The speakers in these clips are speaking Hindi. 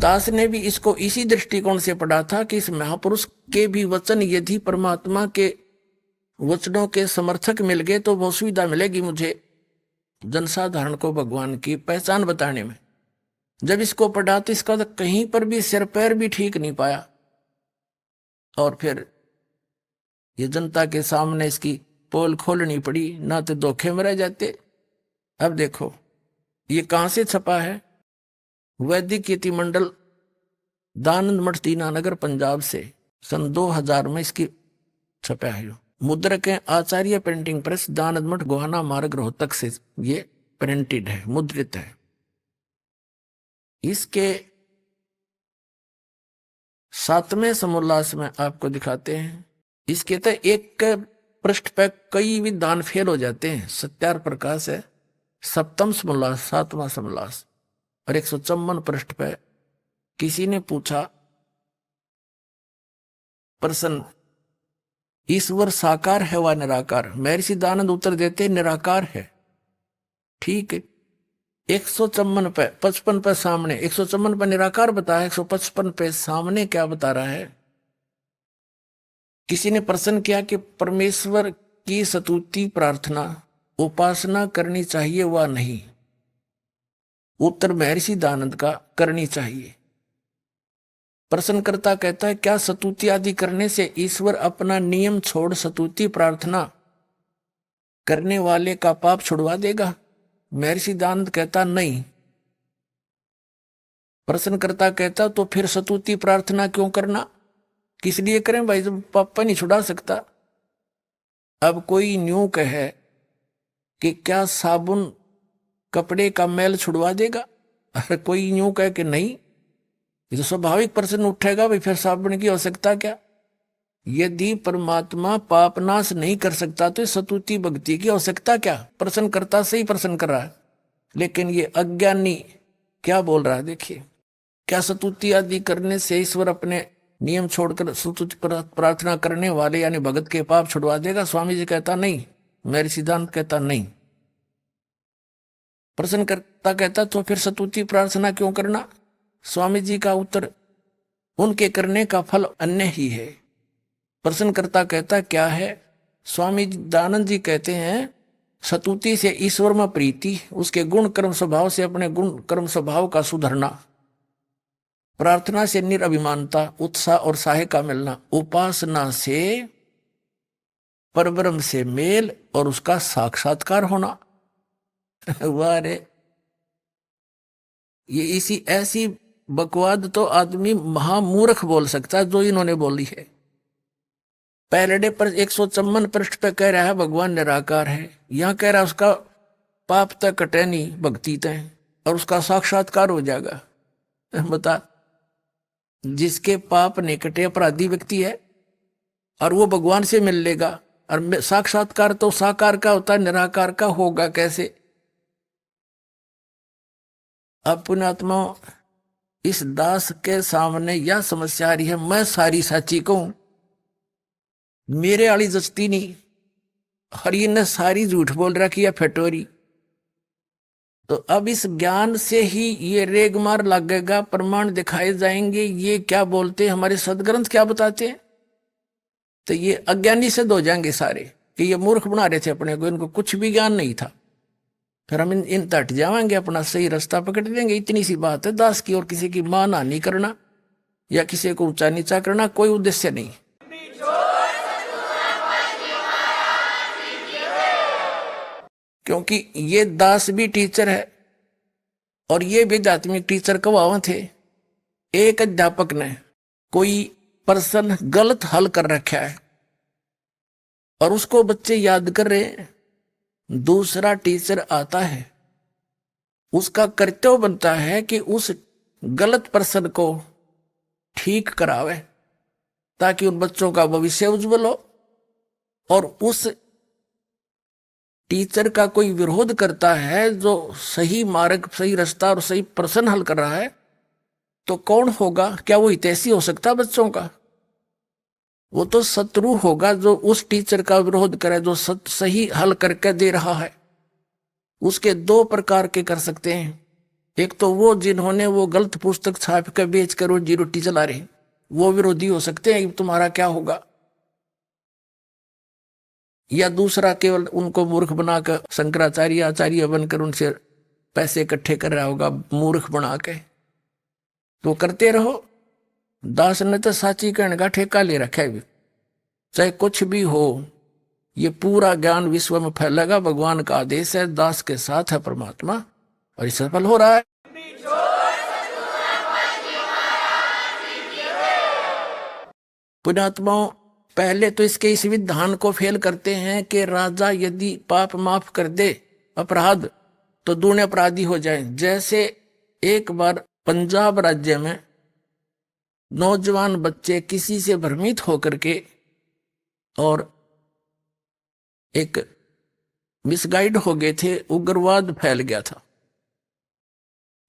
दास ने भी इसको इसी दृष्टिकोण से पढ़ा था कि इस महापुरुष के भी वचन यदि परमात्मा के वचनों के समर्थक मिल गए तो बहुत सुविधा मिलेगी मुझे जनसाधारण को भगवान की पहचान बताने में। जब इसको पढ़ा तो इसका तो कहीं पर भी सिर पैर भी ठीक नहीं पाया, और फिर ये जनता के सामने इसकी पोल खोलनी पड़ी, ना तो धोखे में रह जाते। अब देखो ये कहां से छपा है, वैदिक कीर्ति मंडल दानंद मठ दीनानगर पंजाब से सन 2000 में इसकी छपा है। मुद्रक है आचार्य प्रिंटिंग प्रेस दानंद मठ गोहाना मार्ग रोहतक से ये प्रिंटेड है, मुद्रित है। इसके 7वें समोल्लास में आपको दिखाते हैं। इसके तो एक पृष्ठ पे कई विधान फेल हो जाते हैं। सत्यार प्रकाश है 7वां समोल्लास 7वां समोल्लास, और 154 पृष्ठ पे किसी ने पूछा प्रश्न, ईश्वर साकार है व निराकार? महर्षि दयानंद उत्तर देते निराकार है। ठीक है, 154 पे 55 पे सामने 154 पे निराकार बताया, 155 पे सामने क्या बता रहा है? किसी ने प्रश्न किया कि परमेश्वर की स्तुति प्रार्थना उपासना करनी चाहिए व नहीं? उत्तर महर्षि दयानंद का करनी चाहिए। प्रश्नकर्ता कहता है क्या स्तुति आदि करने से ईश्वर अपना नियम छोड़ स्तुति प्रार्थना करने वाले का पाप छुड़वा देगा? महर्षि दयानंद कहता नहीं। प्रश्नकर्ता कहता तो फिर स्तुति प्रार्थना क्यों करना, किस लिए करें भाई जब पाप नहीं छुड़ा सकता? अब कोई न्यू कहे कि क्या साबुन कपड़े का मैल छुड़वा देगा, और कोई न्यू कहे कि नहीं, ये तो स्वाभाविक प्रश्न उठेगा भाई फिर साबुन की आवश्यकता क्या? यदि परमात्मा पाप नाश नहीं कर सकता तो स्तुति भक्ति की आवश्यकता क्या? प्रश्नकर्ता सही प्रश्न कर रहा है, लेकिन ये अज्ञानी क्या बोल रहा है देखिए, क्या स्तुति आदि करने से ईश्वर अपने नियम छोड़कर स्तुति प्रार्थना करने वाले यानी भगत के पाप छुड़वा देगा? स्वामी जी कहता नहीं, मेरे सिद्धांत कहता नहीं। प्रश्नकर्ता कहता तो फिर स्तुति प्रार्थना क्यों करना? स्वामी जी का उत्तर उनके करने का फल अन्य ही है। प्रश्नकर्ता कहता क्या है? स्वामी दयानंद जी कहते हैं स्तुति से ईश्वर में प्रीति, उसके गुण कर्म स्वभाव से अपने गुण कर्म स्वभाव का सुधरना, प्रार्थना से निरभिमानता उत्साह और साहे का मिलना, उपासना से परब्रह्म से मेल और उसका साक्षात्कार होना। वाह रे, ये इसी ऐसी बकवाद तो आदमी महामूर्ख बोल सकता है जो इन्होंने बोली है। पहले पर 154 पृष्ठ पे कह रहा है भगवान निराकार है, यहां कह रहा है उसका पाप तक कटे नहीं भक्ति तय और उसका साक्षात्कार हो जाएगा। बता, जिसके पाप नहीं कटे अपराधी व्यक्ति है और वो भगवान से मिल लेगा, और साक्षात्कार तो साकार का होता है, निराकार का होगा कैसे? अब पुण्यात्मा इस दास के सामने यह समस्या आ रही है, मैं सारी साची कहूं मेरे वाली जचती नहीं, और ये ने सारी झूठ बोल रखी है फटोरी। तो अब इस ज्ञान से ही ये रेगमार लगेगा, प्रमाण दिखाए जाएंगे, ये क्या बोलते हमारे सदग्रंथ क्या बताते हैं, तो ये अज्ञानी सिद्ध हो जाएंगे सारे कि ये मूर्ख बना रहे थे अपने को, इनको कुछ भी ज्ञान नहीं था। फिर हम इन तट जाएंगे, अपना सही रास्ता पकड़ देंगे। इतनी सी बात है दास की, और किसी की मान हानि करना या किसी को ऊंचा नीचा करना कोई उद्देश्य नहीं। क्योंकि ये दास भी टीचर है और ये भी आध्यात्मिक टीचर कवाव थे। एक अध्यापक ने कोई प्रश्न गलत हल कर रखा है और उसको बच्चे याद कर रहे हैं, दूसरा टीचर आता है, उसका कर्तव्य बनता है कि उस गलत प्रश्न को ठीक करावे ताकि उन बच्चों का भविष्य उज्जवल हो। और उस टीचर का कोई विरोध करता है जो सही मार्ग सही रास्ता और सही प्रश्न हल कर रहा है, तो कौन होगा? क्या वो हितैषी हो सकता बच्चों का? वो तो शत्रु होगा जो उस टीचर का विरोध करे जो सही हल करके दे रहा है। उसके दो प्रकार के कर सकते हैं, एक तो वो जिन्होंने वो गलत पुस्तक छाप कर बेच कर रोजी रोटी चला रहे, वो विरोधी हो सकते हैं कि तुम्हारा क्या होगा, या दूसरा केवल उनको मूर्ख बनाकर शंकराचार्य आचार्य बनकर उनसे पैसे इकट्ठे कर रहा होगा मूर्ख बना के। तो करते रहो। दास ने तो साची कहने का ठेका ले रखा है, चाहे कुछ भी हो, ये पूरा ज्ञान विश्व में फैलेगा, भगवान का आदेश है, दास के साथ है परमात्मा, और ये सफल हो रहा है। पुण्यात्माओं, पहले तो इसके इस विधान को फेल करते हैं कि राजा यदि पाप माफ कर दे अपराध तो दूने अपराधी हो जाए। जैसे एक बार पंजाब राज्य में नौजवान बच्चे किसी से भ्रमित होकर के और एक मिसगाइड हो गए थे, उग्रवाद फैल गया था।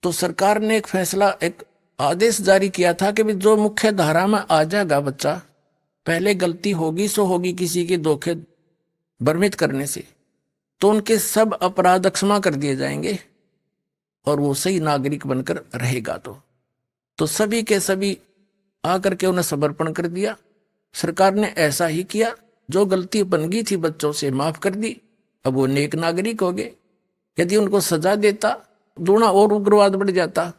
तो सरकार ने एक फैसला, एक आदेश जारी किया था कि जो मुख्य धारा में आ जाएगा बच्चा, पहले गलती होगी सो होगी किसी के धोखे भ्रमित करने से, तो उनके सब अपराध क्षमा कर दिए जाएंगे और वो सही नागरिक बनकर रहेगा। तो सभी के सभी आकर के उन्हें समर्पण कर दिया। सरकार ने ऐसा ही किया, जो गलती बन गई थी बच्चों से माफ कर दी, अब वो नेक नागरिक हो गए। यदि उनको सजा देता दूना और उग्रवाद बढ़ जाता।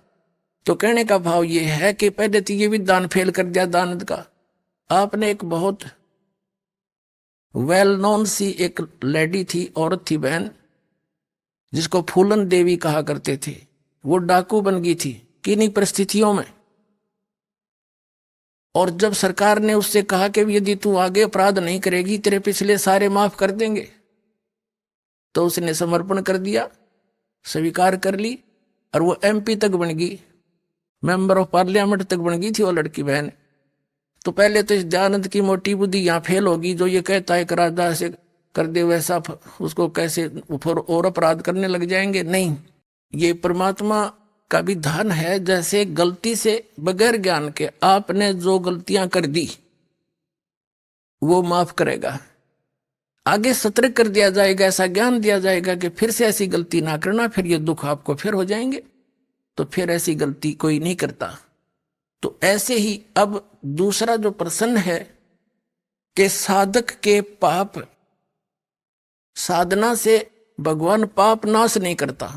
तो कहने का भाव ये है कि पहले तो ये भी दान फेल कर दिया दानद का। आपने एक बहुत वेल नोन सी एक लेडी थी, औरत थी, बहन, जिसको फूलन देवी कहा करते थे, वो डाकू बन गई थी किन्हीं परिस्थितियों में। और जब सरकार ने उससे कहा कि यदि तू आगे अपराध नहीं करेगी तेरे पिछले सारे माफ कर देंगे, तो उसने समर्पण कर दिया, स्वीकार कर ली, और वो MP तक बन गई, मेंबर ऑफ पार्लियामेंट तक बन गई थी वो लड़की बहन। तो पहले तो इस दयानंद की मोटी बुद्धि यहाँ फेल होगी, जो ये कहता है कि राजा से कर दे वैसा, उसको कैसे और अपराध करने लग जाएंगे। नहीं, ये परमात्मा का विधान है। जैसे गलती से बगैर ज्ञान के आपने जो गलतियां कर दी वो माफ करेगा, आगे सतर्क कर दिया जाएगा, ऐसा ज्ञान दिया जाएगा कि फिर से ऐसी गलती ना करना, फिर ये दुख आपको फिर हो जाएंगे, तो फिर ऐसी गलती कोई नहीं करता। तो ऐसे ही अब दूसरा जो प्रश्न है कि साधक के पाप साधना से भगवान पाप नाश नहीं करता,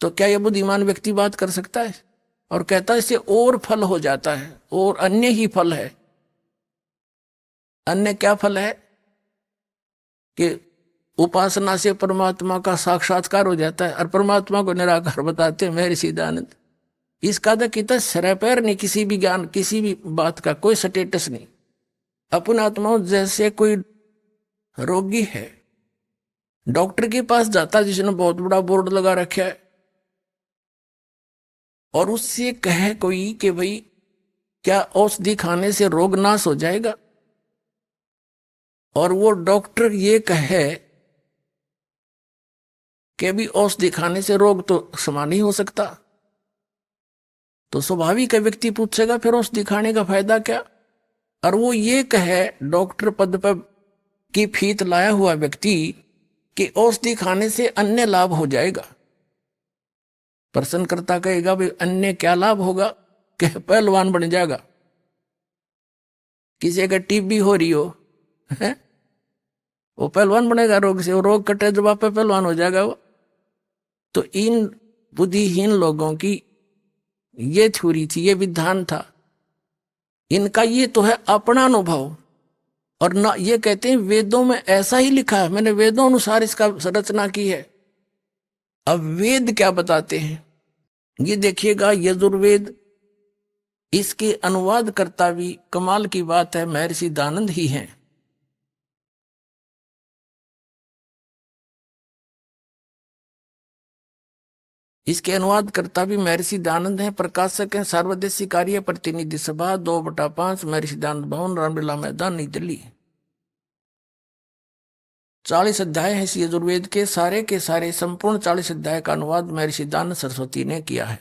तो क्या यह बुद्धिमान व्यक्ति बात कर सकता है और कहता है इससे और फल हो जाता है, और अन्य ही फल है। अन्य क्या फल है कि उपासना से परमात्मा का साक्षात्कार हो जाता है, और परमात्मा को निराकार बताते हैं महर्षि दयानंद। इसका तो कितना सर पैर नहीं, किसी भी ज्ञान किसी भी बात का कोई स्टेटस नहीं। अपन आत्माओं, जैसे कोई रोगी है, डॉक्टर के पास जाता जिसने बहुत बड़ा बोर्ड लगा रखा है, और उससे कहे कोई कि भाई क्या औषधि खाने से रोग नाश हो जाएगा, और वो डॉक्टर ये कहे कि भी औषधि खाने से रोग तो समान ही हो सकता, तो स्वाभाविक है व्यक्ति पूछेगा फिर औषधि खाने का फायदा क्या। और वो ये कहे डॉक्टर पद पर की फीत लाया हुआ व्यक्ति कि औषधि खाने से अन्य लाभ हो जाएगा। प्रश्नकर्ता कहेगा भाई अन्य क्या लाभ होगा, कि पहलवान बन जाएगा। किसी का टीबी हो रही हो है, वो पहलवान बनेगा रोग से, वो रोग कटे जब आप पहलवान हो जाएगा वो। तो इन बुद्धिहीन लोगों की ये थ्योरी थी, ये विधान था इनका। ये तो है अपना अनुभव, और ना ये कहते हैं वेदों में ऐसा ही लिखा है, मैंने वेदों अनुसार इसका रचना की है। अब वेद क्या बताते हैं ये देखिएगा। यजुर्वेद, इसके अनुवाद करता भी कमाल की बात है, महर्षि दयानंद ही हैं। इसके अनुवाद करता भी महर्षि दयानंद हैं। प्रकाशक हैं सार्वदेशिक कार्य प्रतिनिधि सभा 2/5 महर्षि दयानंद भवन, रामलीला मैदान, नई दिल्ली। 40 अध्याय है इस यजुर्वेद के सारे संपूर्ण 40 अध्याय का अनुवाद महर्षि दयानंद सरस्वती ने किया है।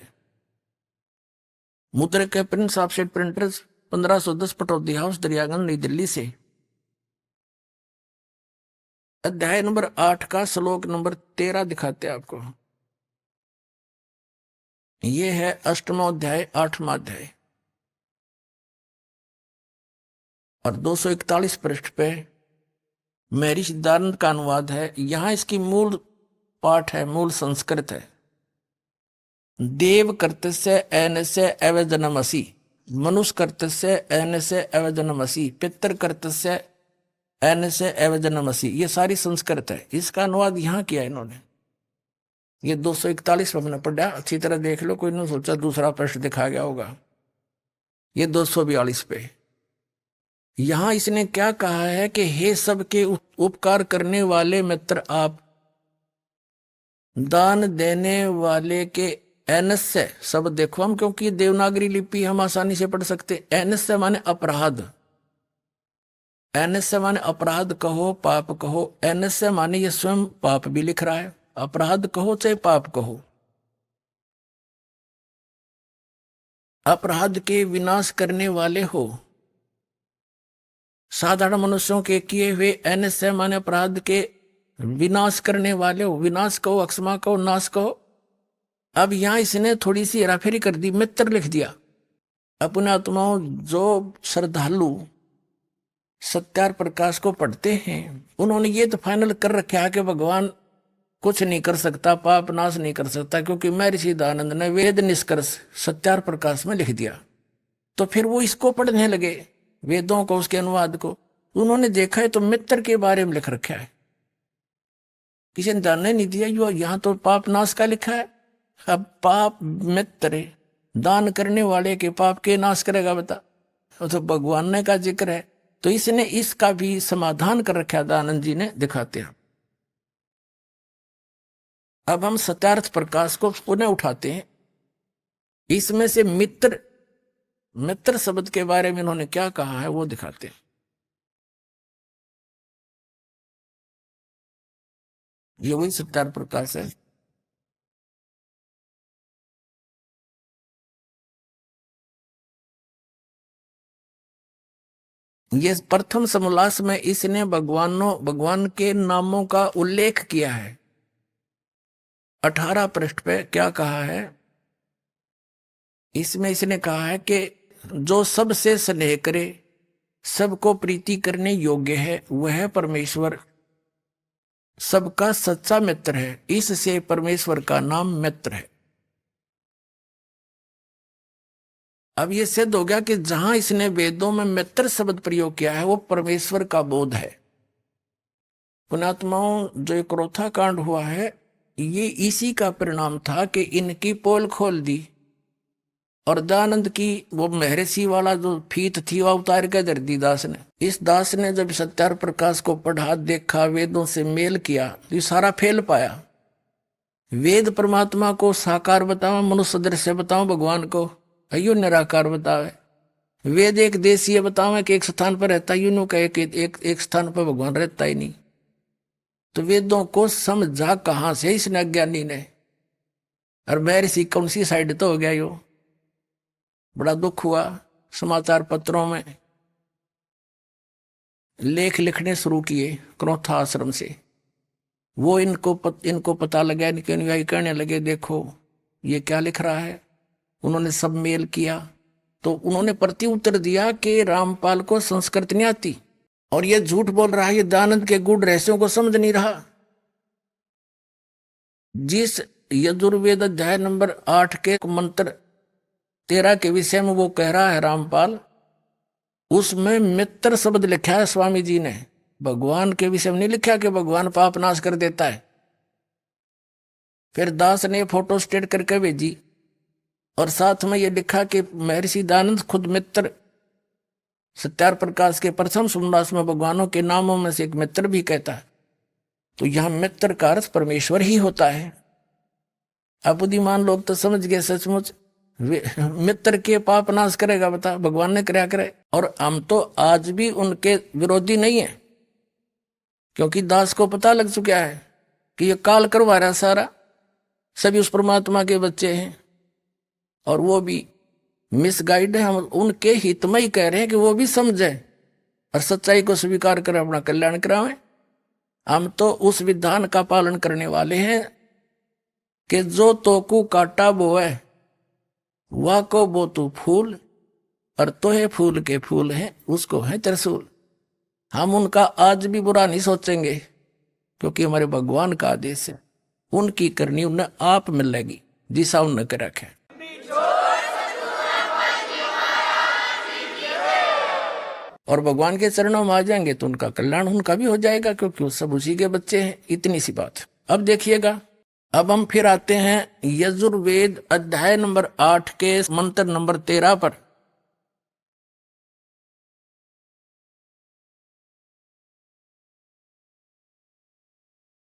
मुद्रक है Prince offset printers, 1510 Pataudi house, Daryaganj, नई दिल्ली से। अध्याय नंबर 8 का श्लोक नंबर 13 दिखाते हैं आपको। ये है अष्टमोध्याय 8वां अध्याय। और 241 पृष्ठ पे महर्षि सिद्धानंद का अनुवाद है। यहां इसकी मूल पाठ है, मूल संस्कृत है। देव कर्तस्य एनस्य एवजनमसि, मनुष्य कर्तस्य एनस्य एवजनमसि, पितर कर्तस्य एनस्य एवजनमसि। ये सारी संस्कृत है। इसका अनुवाद यहां किया इन्होंने। ये 241 पे हमने पढ़ा, अच्छी तरह देख लो, कोई ने सोचा दूसरा पृष्ठ दिखा गया होगा। ये 242 पे यहां इसने क्या कहा है कि हे सबके उपकार करने वाले मित्र, आप दान देने वाले के एनस्य शब्द देखो हम, क्योंकि देवनागरी लिपि हम आसानी से पढ़ सकते। एनस्य माने अपराध, एनस्य माने अपराध कहो, पाप कहो। एनस्य माने ये स्वयं पाप भी लिख रहा है, अपराध कहो चाहे पाप कहो। अपराध के विनाश करने वाले हो, साधारण मनुष्यों के किए हुए। एनस्य माने अपराध के विनाश करने वाले हो। विनाश कहो, अक्षमा कहो, नाश कहो। अब यहां इसने थोड़ी सी हेराफेरी कर दी, मित्र लिख दिया। अपने आत्माओं, जो श्रद्धालु सत्यार प्रकाश को पढ़ते हैं, उन्होंने ये तो फाइनल कर रखा है कि भगवान कुछ नहीं कर सकता, पाप नाश नहीं कर सकता, क्योंकि महर्षि सिद्धानंद ने वेद निष्कर्ष सत्यार प्रकाश में लिख दिया। तो फिर वो इसको पढ़ने लगे, वेदों को, उसके अनुवाद को। उन्होंने देखा है तो मित्र के बारे में लिख रखा है, किसी ने जानने नहीं दिया। यो यहां तो पाप नाश का लिखा है। अब पाप मित्र, दान करने वाले के पाप के नाश करेगा, बता। तो भगवान ने का जिक्र है, तो इसने इसका भी समाधान कर रखा, दयानंद जी ने, दिखाते हैं। अब हम सत्यार्थ प्रकाश को पुनः उठाते हैं। इसमें से मित्र, मित्र शब्द के बारे में इन्होंने क्या कहा है वो दिखाते हैं। ये वही सत्यार्थ प्रकाश है। ये प्रथम समोल्लास में इसने भगवान के नामों का उल्लेख किया है। 18 पृष्ठ पे क्या कहा है? इसमें इसने कहा है कि जो सबसे स्नेह करे, सबको प्रीति करने योग्य है, वह परमेश्वर सबका सच्चा मित्र है। इससे परमेश्वर का नाम मित्र है। अब यह सिद्ध हो गया कि जहां इसने वेदों में मित्र शब्द प्रयोग किया है वो परमेश्वर का बोध है। पुण्यात्माओं, जो एक क्रोथा कांड हुआ है, ये इसी का परिणाम था कि इनकी पोल खोल दी और दयानंद की वो महर्षि वाला जो फीत थी वह उतार के धर दी दास ने। इस दास ने जब सत्यार प्रकाश को पढ़ा, देखा, वेदों से मेल किया, तो ये सारा फेल पाया। वेद परमात्मा को साकार बताओ, मनुष्य दृश्य बताओ, भगवान को अयो निराकार बतावे। वेद एक देशीय बतावे कि एक स्थान पर रहता, यूं कहे कि एक स्थान पर भगवान रहता ही नहीं। तो वेदों को समझा कहां से इसने, अज्ञानी ने। और महर्षि कौन सी साइड तो हो गया यो। बड़ा दुख हुआ। समाचार पत्रों में लेख लिखने शुरू किए क्रोथा आश्रम से। वो इनको पता लगा, इनके अनुयायी कहने लगे, देखो ये क्या लिख रहा है। उन्होंने सब मेल किया तो उन्होंने प्रति उत्तर दिया कि रामपाल को संस्कृत नहीं आती और ये झूठ बोल रहा है, ये दयानंद के गूढ़ रहस्यों को समझ नहीं रहा। जिस यजुर्वेद अध्याय नंबर 8 के मंत्र 13 के विषय में वो कह रहा है रामपाल, उसमें मित्र शब्द लिखा है स्वामी जी ने। भगवान के विषय में नहीं लिखा कि भगवान पाप नाश कर देता है। फिर दास ने फोटो स्टेट करके भेजी और साथ में ये लिखा कि महर्षि दयानंद खुद मित्र, सत्यार प्रकाश के प्रथम समोल्लास में भगवानों के नामों में से एक मित्र भी कहता है। तो यहां मित्र का अर्थ परमेश्वर ही होता है। अब बुद्धिमान लोग तो समझ गए, सचमुच मित्र के पाप नाश करेगा, बता, भगवान ने क्या करे। और हम तो आज भी उनके विरोधी नहीं है, क्योंकि दास को पता लग चुका है कि ये काल करवा रहा सारा, सभी उस परमात्मा के बच्चे हैं और वो भी मिसगाइड है। हम उनके हित में ही कह रहे हैं कि वो भी समझे और सच्चाई को स्वीकार करें, अपना कल्याण करावें। हम तो उस विधान का पालन करने वाले हैं कि जो तोकू काटा वो है, वाह को वो तू फूल, और तो है फूल के फूल है, उसको है त्रिशूल। हम उनका आज भी बुरा नहीं सोचेंगे, क्योंकि हमारे भगवान का आदेश है। उनकी करनी उन्हें आप मिलेगी, जिसा उन्हें कर रखे। और भगवान के चरणों में आ जाएंगे तो उनका कल्याण उनका भी हो जाएगा, क्योंकि वो सब उसी के बच्चे हैं। इतनी सी बात। अब देखिएगा, अब हम फिर आते हैं यजुर्वेद अध्याय नंबर 8 के मंत्र नंबर 13 पर।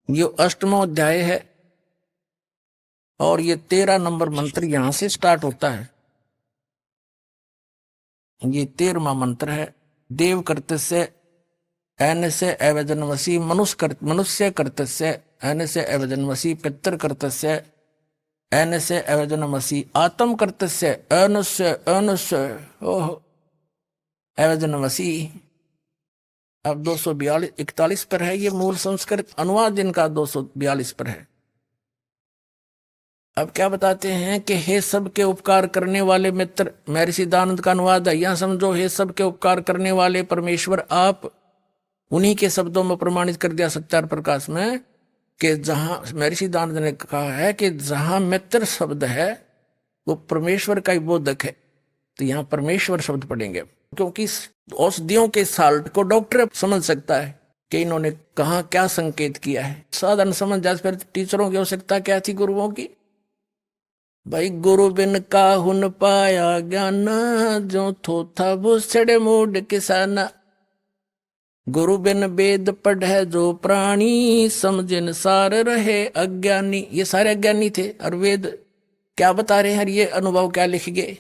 ये 8वां अध्याय है और ये 13 नंबर मंत्र यहां से स्टार्ट होता है। ये 13वां मंत्र है। देव कर्तस्य एन से अवजनवसी, मनुष्य कर्तस्य एन से अवजनवसी, पितर कर्तस्य एन से अवजनवसी, आत्म कर्तस्य अनुस्य ओह अवजनवसी। अब 242-41 पर है। ये मूल संस्कृत अनुवाद इनका 242 पर है। अब क्या बताते हैं कि हे सबके उपकार करने वाले मित्र, महर्षि दयानंद का अनुवाद है। यहां समझो, हे सबके उपकार करने वाले परमेश्वर आप। उन्हीं के शब्दों में प्रमाणित कर दिया सत्यार प्रकाश में कि जहां महर्षि दयानंद ने कहा है कि जहां मित्र शब्द है वो परमेश्वर का ही बोधक है, तो यहां परमेश्वर शब्द पढ़ेंगे, क्योंकि औषधियों के साल्ट को डॉक्टर समझ सकता है कि इन्होंने कहा क्या संकेत किया है। साधारण समझ जाए, फिर टीचरों की आवश्यकता क्या थी गुरुओं की। भाई गुरु बिन काहुन पाया ज्ञान, जो थोथा वो सड़े मूड किसाना। गुरु बिन वेद पढ़े जो प्राणी, समझिन सार रहे अज्ञानी। ये सारे अज्ञानी थे और वेद क्या बता रहे हैं, ये अनुभव क्या लिख गए।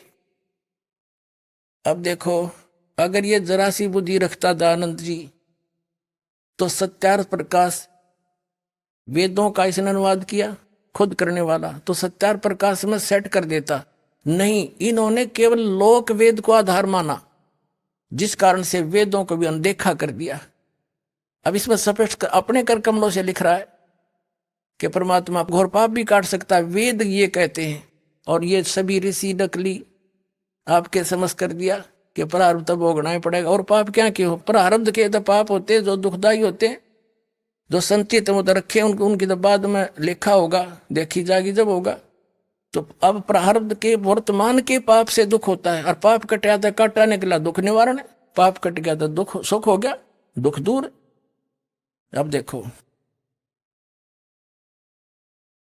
अब देखो, अगर ये जरा सी बुद्धि रखता दयानंद जी तो सत्यार्थ प्रकाश वेदों का इसने अनुवाद किया खुद करने वाला, तो सत्यार्थ प्रकाश में सेट कर देता। नहीं, इन्होंने केवल लोक वेद को आधार माना, जिस कारण से वेदों को भी अनदेखा कर दिया। अब इसमें स्पष्ट अपने कर कमलों से लिख रहा है कि परमात्मा घोर पाप भी काट सकता है, वेद ये कहते हैं। और ये सभी ऋषि नकली आपके समझ कर दिया कि प्रारब्ध तो भोगना ही पड़ेगा। और पाप क्या क्यों, प्रारब्ध के तो पाप होते हैं जो दुखदायी होते हैं, जो संचित उधर रखे उनकी तो बाद में लिखा होगा, देखी जाएगी जब होगा। तो अब प्रारब्ध के वर्तमान के पाप से दुख होता है, और पाप कटा तो काटा निकला दुख निवारण है, पाप कट गया तो दुख सुख हो गया, दुख दूर। अब देखो,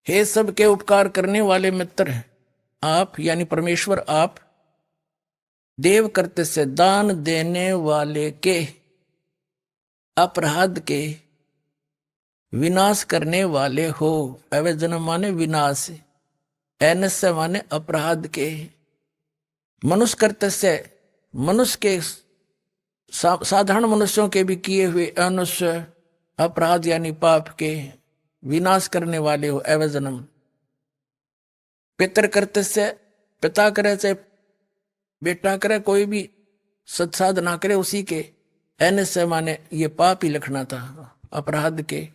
हे सबके उपकार करने वाले मित्र आप, यानी परमेश्वर आप। देव करते से दान देने वाले के, अपराध के विनाश करने वाले हो। अवजन माने विनाश, एनस्य माने अपराध के। मनुष्य कर्तव्य से, मनुष्य के साधारण मनुष्यों के भी किए हुए अनुष्य अपराध यानी पाप के विनाश करने वाले हो। अवजनम पितर कर्तव्य से, पिता करे चाहे बेटा करे, कोई भी सत्साधना करे उसी के। एनस्य माने ये पाप ही लिखना था, अपराध के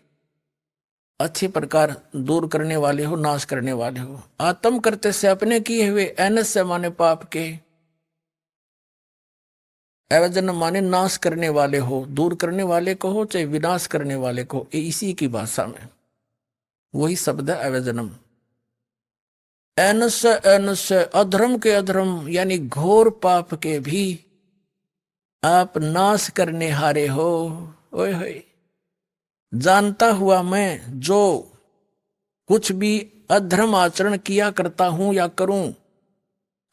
अच्छी प्रकार दूर करने वाले हो, नाश करने वाले हो। आत्म करते से अपने किए हुए, एनस्य माने पाप के, अवजन माने नाश करने वाले हो, दूर करने वाले को हो चाहे विनाश करने वाले को, इसी की भाषा में वही शब्द है अवजनम। एनस्य एनस्य अधर्म के अधर्म यानी घोर पाप के भी आप नाश करने हारे हो। ओए होए, जानता हुआ मैं जो कुछ भी अधर्म आचरण किया करता हूं या करूं,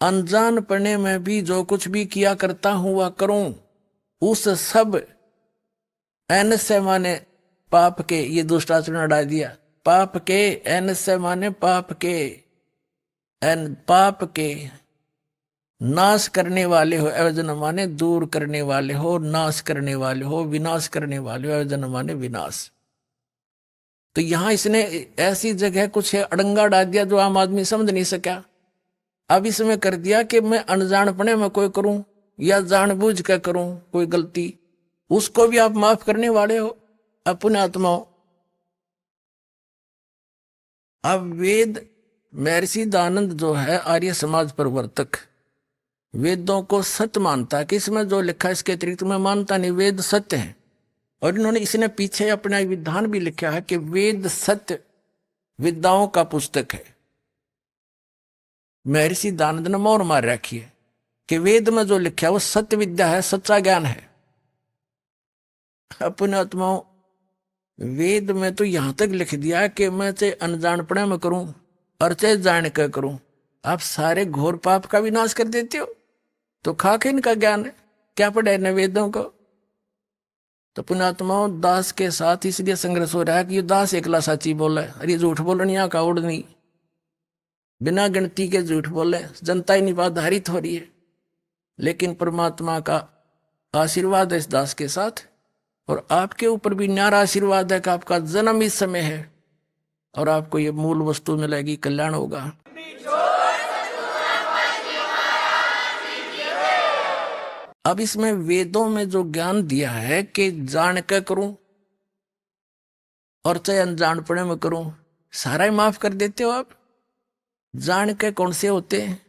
अनजान पढ़ने में भी जो कुछ भी किया करता हूं वह करूं, उस सब एन से माने पाप के, ये दुष्टाचरण हटा दिया, पाप के, एन से माने पाप के, एन पाप के नाश करने वाले हो। अवजन माने दूर करने वाले हो, नाश करने वाले हो, विनाश करने वाले हो। अवजन माने विनाश। तो यहां इसने ऐसी जगह कुछ है अड़ंगा डाल दिया जो आम आदमी समझ नहीं सका। अब इसमें कर दिया कि मैं अनजानपने में कोई करूं या जानबूझ कर करूं कोई गलती, उसको भी आप माफ करने वाले हो अपने आत्माओं। अब वेद महर्षि दयानंद जो है आर्य समाज प्रवर्तक, वेदों को सत्य मानता है कि इसमें जो लिखा है इसके अतिरिक्त मैं मानता नहीं, वेद सत्य है। और इन्होंने इसने पीछे अपना विधान भी लिखा है कि वेद सत्य विद्याओं का पुस्तक है। महर्षि दयानंद ने मोहर मार रखी है कि वेद में जो लिखा है वो सत्य विद्या है, सच्चा ज्ञान है। अपने आत्माओं, वेद में तो यहां तक लिख दिया है कि मैं चाहे अनजानपणे में करूं और चाहे जान कर करूं, आप सारे घोर पाप का विनाश कर देते हो। तो खाके इनका ज्ञान है, क्या पढ़े न वेदों को। तो पुण्यात्माओं, दास के साथ इसलिए संघर्ष हो रहा है कि ये दास एकला साची बोला है और ये झूठ बोलने का उड़ नहीं, बिना गिनती के झूठ बोले, जनता ही निराधारित हो रही है। लेकिन परमात्मा का आशीर्वाद है इस दास के साथ, और आपके ऊपर भी न्यारा आशीर्वाद है कि आपका जन्म इस समय है और आपको ये मूल वस्तु मिलेगी, कल्याण होगा। अब इसमें वेदों में जो ज्ञान दिया है कि जान के करूं और चाहे अनजानपणे में करूं, सारा ही माफ कर देते हो आप। जान के कौन से होते हैं?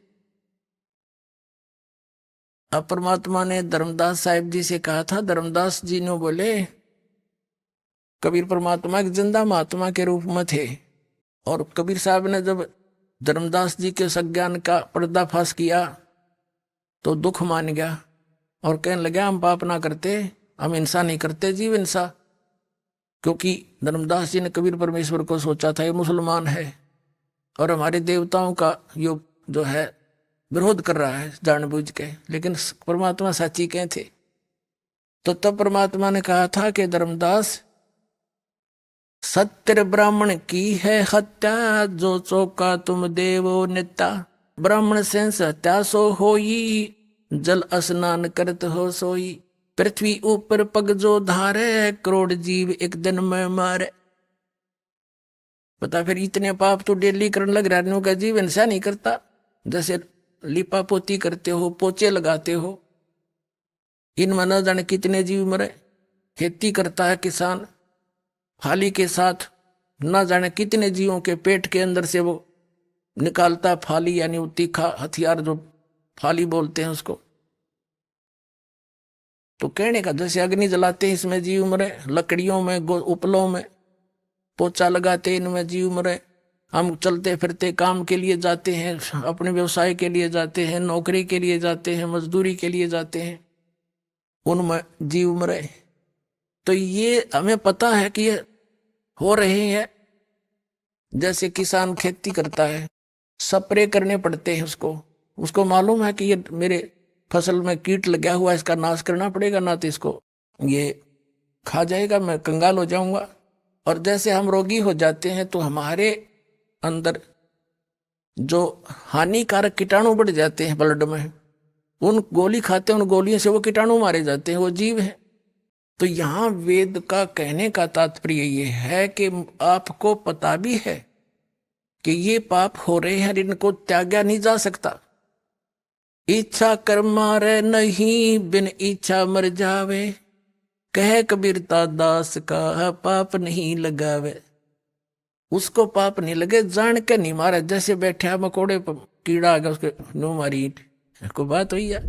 अब परमात्मा ने धर्मदास साहिब जी से कहा था, धर्मदास जी ने बोले कबीर परमात्मा एक जिंदा महात्मा के रूप में थे, और कबीर साहब ने जब धर्मदास जी के सज्ञान का पर्दाफाश किया तो दुख मान गया और कहने लगा हम पाप ना करते, हम हिंसा नहीं करते, जीव हिंसा। क्योंकि धर्मदास जी ने कबीर परमेश्वर को सोचा था ये मुसलमान है और हमारे देवताओं का जो है विरोध कर रहा है जानबूझ के, लेकिन परमात्मा साची कहे थे। तो तब परमात्मा ने कहा था कि धर्मदास, सत्य ब्राह्मण की है हत्या, जो चौका तुम देवो नेता, ब्राह्मण से हत्या सो होई, जल स्नान करत हो सोई, पृथ्वी ऊपर पग जो धारे, करोड़ जीव एक दिन में मारे। पता फिर इतने पाप तो डेली करने लग रहा का जीव हिंसा नहीं करता, जैसे लिपा पोती करते हो, पोचे लगाते हो, इनमें न जाने कितने जीव मरे। खेती करता है किसान, फाली के साथ न जाने कितने जीवों के पेट के अंदर से वो निकालता फाली, यानी वो तीखा हथियार जो फाली बोलते हैं उसको। तो कहने का जैसे अग्नि जलाते हैं इसमें जीव मरे, लकड़ियों में उपलों में पोचा लगाते इनमें जीव मरे। हम चलते फिरते काम के लिए जाते हैं, अपने व्यवसाय के लिए जाते हैं, नौकरी के लिए जाते हैं, मजदूरी के लिए जाते हैं, उनमें जीव मरे। तो ये हमें पता है कि ये हो रहे हैं। जैसे किसान खेती करता है, स्प्रे करने पड़ते हैं उसको मालूम है कि ये मेरे फसल में कीट लगा हुआ, इसका नाश करना पड़ेगा, ना तो इसको ये खा जाएगा, मैं कंगाल हो जाऊंगा। और जैसे हम रोगी हो जाते हैं तो हमारे अंदर जो हानिकारक कीटाणु बढ़ जाते हैं ब्लड में, उन गोली खाते हैं, उन गोलियों से वो कीटाणु मारे जाते हैं, वो जीव है। तो यहाँ वेद का कहने का तात्पर्य ये है कि आपको पता भी है कि ये पाप हो रहे हैं, इनको त्यागा नहीं जा सकता। इच्छा कर मारे नहीं, बिन इच्छा मर जावे, कह कबीरता दास का पाप नहीं लगावे। उसको पाप नहीं लगे, जान के नहीं मारे। जैसे बैठा मकोड़े पर कीड़ा आ गया, उसके नो मारी ईंट, को बात हुई है।